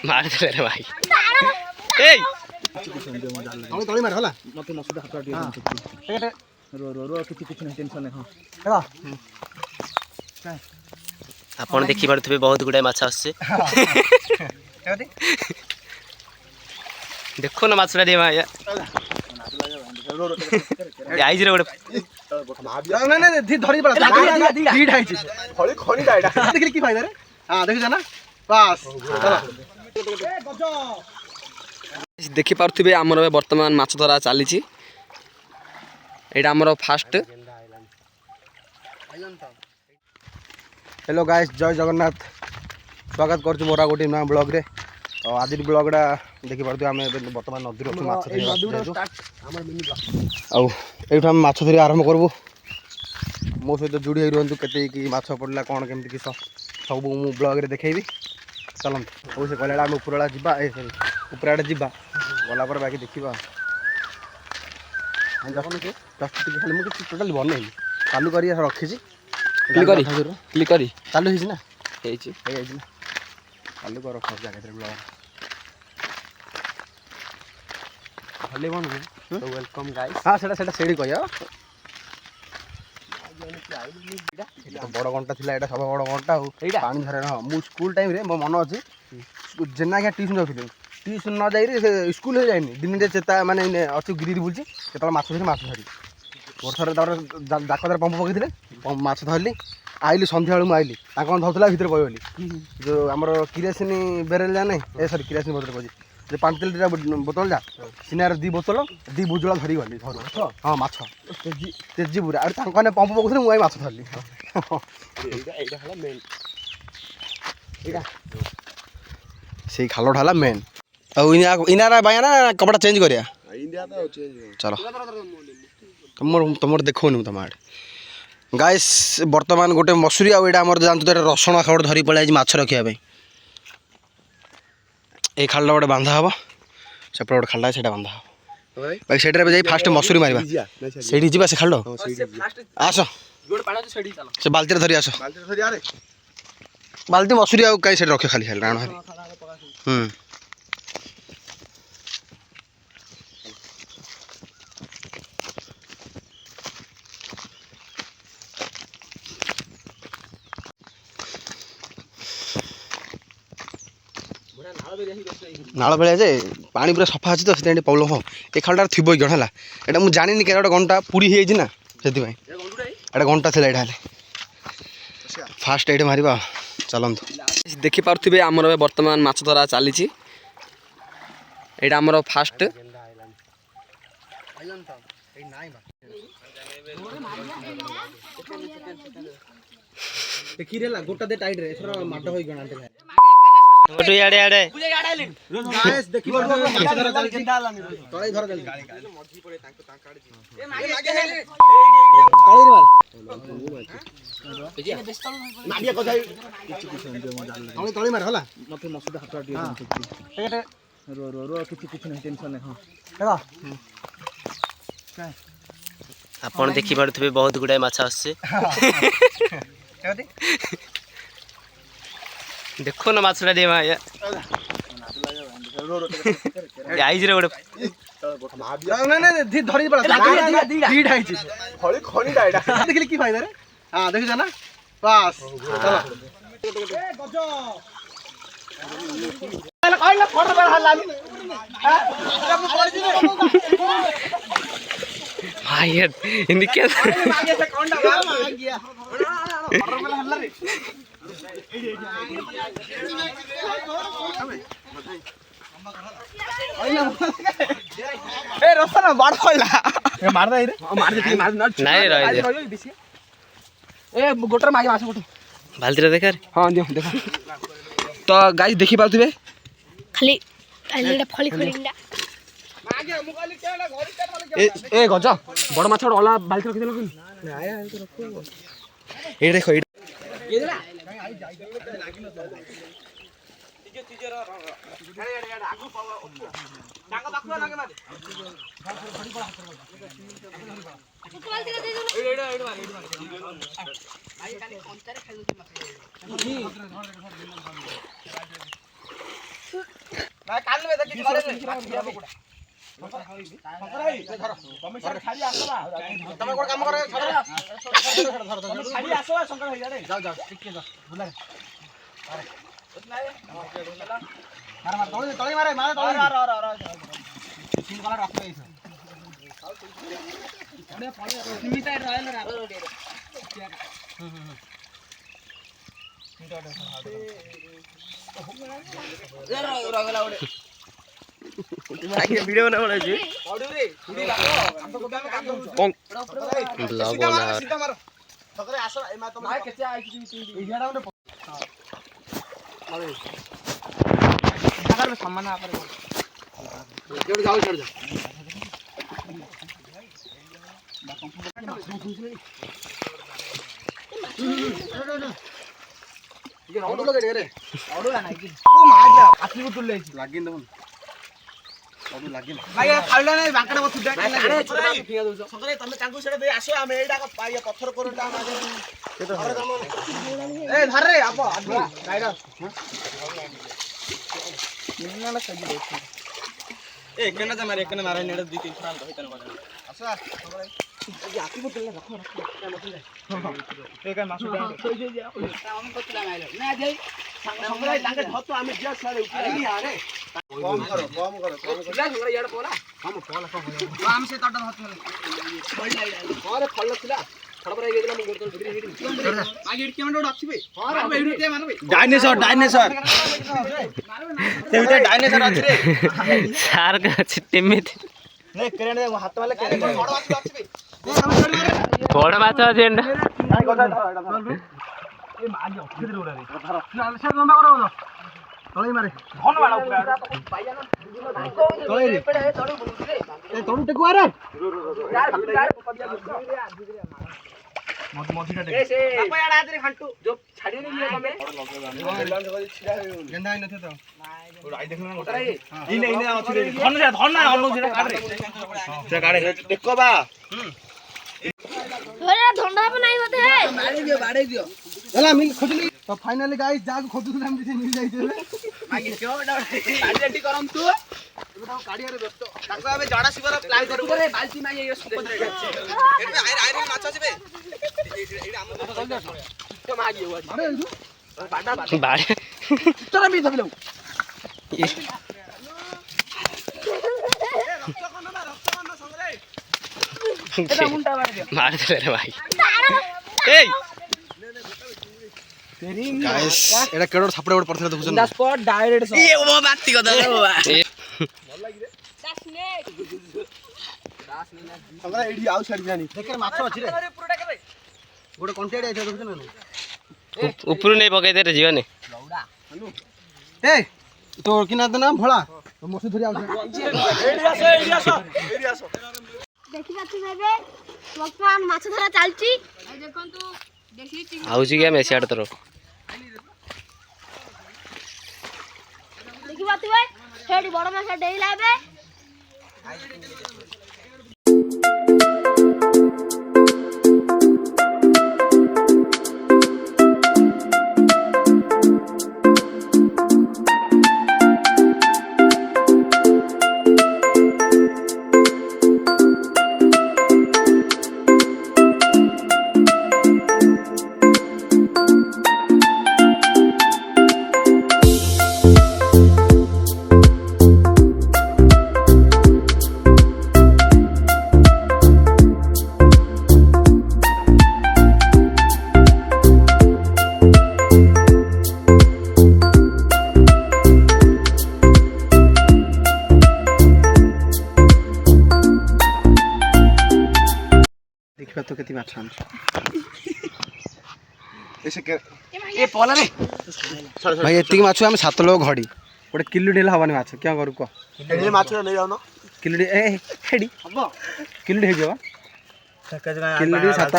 मारदेले रे भाई ए तळी मार होला मते मसुदा हात आडी रो रो रो किछि नै टेंशन नै हां आपण देखि पारथबे बहुत गुडा माछ आछे देखो ना माछरा दे भाई आइज रे गोटे नै नै धरि पड़ा दी ढाइछि खळी खणी डाइडा देखि की फायदा रे हां देखि जाना बस चलो ए गजो देखि पारथबे हमर वर्तमान माछ धरा चाली छी एटा हमर फास्ट हेलो गाइस जय जगन्नाथ स्वागत करछु मोरा गोटी ना ब्लॉग रे और आज ब्लॉगडा देखि पारथु हम वर्तमान नदी रो माछ धरि स्टार्ट हमर मिनी ब्लॉग औ एठा हम माछ धरि आरंभ करबो मो सहित जुड़ी होई रहंतु केते की माछ पडला कोन केमति की सब मु ब्लॉग रे देखेबी चलम ओ से कहला हम उपरला जिबा ए सॉरी उपराडे जिबा गला पर बाकी देखिबा हम जखन के जस्ट खाली मु टोटली बन नहीं चालू करी रखी छी क्लिक करी चालू हिज ना हेछि ना चालू कर रख जागा रे ब्लॉग हले बन तो वेलकम गाइस हां सेटा सेडी कहियो तो बड़ घंटा थिला एटा सब बड़ घंटा हो पानी धरे हां मु स्कूल टाइम रे मो मन अछि जेना के ट्यूशन जाउथिले ट्यूशन न जाई रे स्कूल हो जाइनी दिन जे चेता माने अछि गिरी बुलची केतला माछ धरी वर्षर तार जाकदार पंप पकईले माछ धरली आइली संध्या बेलू आइली कौन धरला भितर पड़गली जो आमर किरासिनी बेरेल जाने ए सरी किरासिनी बोतल कही जो 5 लिटर बोतल जा सिनार 2 बोतल 2 बुजुला धरी गली घर हाँ माछ तेजी पूरा और पंप पकड़े मुझे माछ धरली से खाल ढाला मेन इनार बायाना कपड़ा चेंज करिया चलो तुम देखो तुम आड़े गाइस वर्तमान गोटे मसूरी आटा आम जानते रसुण खाड़ धरी पड़े माछ रखा ये खालटा गोटे बांधा हम सेपटे गोटे खालटा से बांधा हम भाई से फास्ट मसूरी मार से जा से खाल आस से बाल्टी धरी आस बाल्टी मसूरी आ कहीं रखे खाली खाली राण नाल भाया जे पानी पूरा सफा अच्छी तो से पौल हाँ ये खालटार थी जन है यहाँ मुझे जानी क्या गोटे घंटा पूरी हो ना से घंटा थी यहाँ फास्ट ये मार चलतु देखि पारे आमर वर्तमान माछ धरा चली यहाँ आमर फास्ट गोटा दे टाइट रे माड हो गणा गोटू याडे याडे गाइस देखि तळे धर जल्दी मझी पड़े तांको तांकाडे ए मागे तळे मार नाडिया कजाई तळे मार होला मते मसुदा हात आडी रो रो रो किछि नै टेंशन नै हां आपण देखि पारथबे बहुत गुडा माछ आछे देखो ना माछरा दे भाई आइज रे गोटे नै नै धरि पड़ा दी ढाइछि खळी खणी डाइडा देखि की फायदा रे हां देखि जाना बस चलो ए गजो कहला फोटो पर हल्ला हां हम पड़ जी भाई हिंदी के आगे से कोंडा आ गया फोटो पर हल्ला रे ए रसना बाड़ पड़ला ए मार दे रे मार दे नहीं रह दे ए गोटर मागे माछ गोटो बाल्टी रे देख हां दियो देख तो गाइस देखि पाउथिबे खाली खालीडा फली खलिंडा मागे मु खाली केला घरी ए गज बड़ माछ ओला बाल्टी रखि देलो कि आया तो रखो ए देखो ये देला ତମେ ଗୋଟେ କାମ କର ଛାଡି ଆସ ଶଙ୍କର ଭାଇ ଆଡେ ଯାଅ ଟିକେ ଯାଅ ବୁଲା ମାର ତଳେ ମାରେ ତିନ କଲର ରଖି ଦେଇଛ ସିମିଟା ରହଲ ରା ରଗଲା ଗୋଟେ वीडियो बना बना जी ऑडियो रे थोड़ी लागो हम तो गोबे में काम करू ब्लॉग बना सीधा मारो सगरे आसो ए मा तो मार केते आई की इडियाडा उठे हां मारे जागर में सम्मान आ पर जोड़ जाओ छोड़ जा ये राउंड लगे रे ऑडियो ना की ओ मार जा आखी को तुले लागिन दम ऑडियो लागिन भाई खाइला नहीं बांकड़ा मत सुडा अरे छोरा फिया दो सगरे तमे तांगु सेडे दे आसो हम एडा का पाया पत्थर कोरटा मागे ए धर रे आप आदमी गाइडा निन्ना ना सजी दे ए केना जा मारे केना मारे नेड दी तीन फ्राम दही तने बना आसो सगरे ये आखी को तुले रखो ए का मासु डा सोई जे जा हम को तुला माइलो ना जाई सगरे तांगे धतो आमे जे सारे उठा यारे कम करो तुला सगरे याड पोला हम पोला को आम से तडन हत बड़ी लाइड अरे फल तुला फड़बरा गेदला मु गोर तो बिरी हिडी आगे हिडी केमन डोड अछि बे हां हिडी ते मानबे डायनासोर ते भीतर डायनासोर अछि रे शार्क अछि टिमित नहीं करेंट हाथ वाले करेंट बड़ माछ अछि बे बड़ माछ अछि एंड काय কথা चल बे ए मागी अछि रे ओडा रे धर से लंबा करो तळे मारे धन बाड़ा पाइया न तळे रे ए तळु टेकु आरे यार पदिया मधुरा ए से बापा यार आदरे खंटू जो छाडी रे लिए तमे लंच କରି छिडा गेंदा आइ नथे त ओ आई देखना गोटा इने अछि रे धन ना अनु से काट रे से काटे देखो बा अरे धंडा पे नहीं होते है बाड़े दियो चला मिल खोजली तो फाइनली गाइस जाग खोजु हम दिसे मिल जाई छे मागे क्यों गाड़ी रेडी करम तू एबे गाड़ी रे व्यस्त ताको आबे जडा शिवर प्लान करू रे बाल्टी मागे ये सुपर रे एबे आइरे माछ छबे एडा हम चल जा तो मागे हो अरे बाडा बाडे चला भी थबलो एटा मुंडा मार दे रे भाई ए गाइस एटा केडो थापड़े बड परथले देखुछन ना स्पॉट डायरेक्ट ए ओ बाती को दे बाबा भल लागी रे 10 मिनिट हमरा एडी आउ छाडी जानी देखे माछ अछि रे पुरोटा केबे गोटे कंटेड आइ देखुछन ना ऊपर नहीं पकाई दे रे जीवन लौडा ए तो किना त नाम भोला तो मोसे धरि आउ एडी आसो देखि बाती बेबे वर्तमान माछ धरा चालची देखन तू देसी चिंग आउची क्या मैं सियाड़ तरफ देखि बाती बे हेडी बड़ माछ डेई लाबे देखिबा तो केति माछ आन ऐसे के ए पला रे भाई एतिक माछ हम 7 लोग घड़ी गोटे किलो ढेला हवानी माछ क्या करू को ए माछ नै जाउ न किलो ए हेडी हबो किलो ढे जेबा किलो 7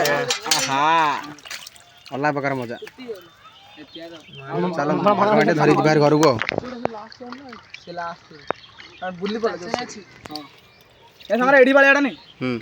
हां अल्लाह बकर मजा ଚାଲ ଧରିକି ଯିବା ଘରକୁ ଆଉ। ବୁଲି ପଡେ ଏ ସାଙ୍ଗରେ ଏଡି ବାଳିଆଟା ନାଇଁ ହୁଁ।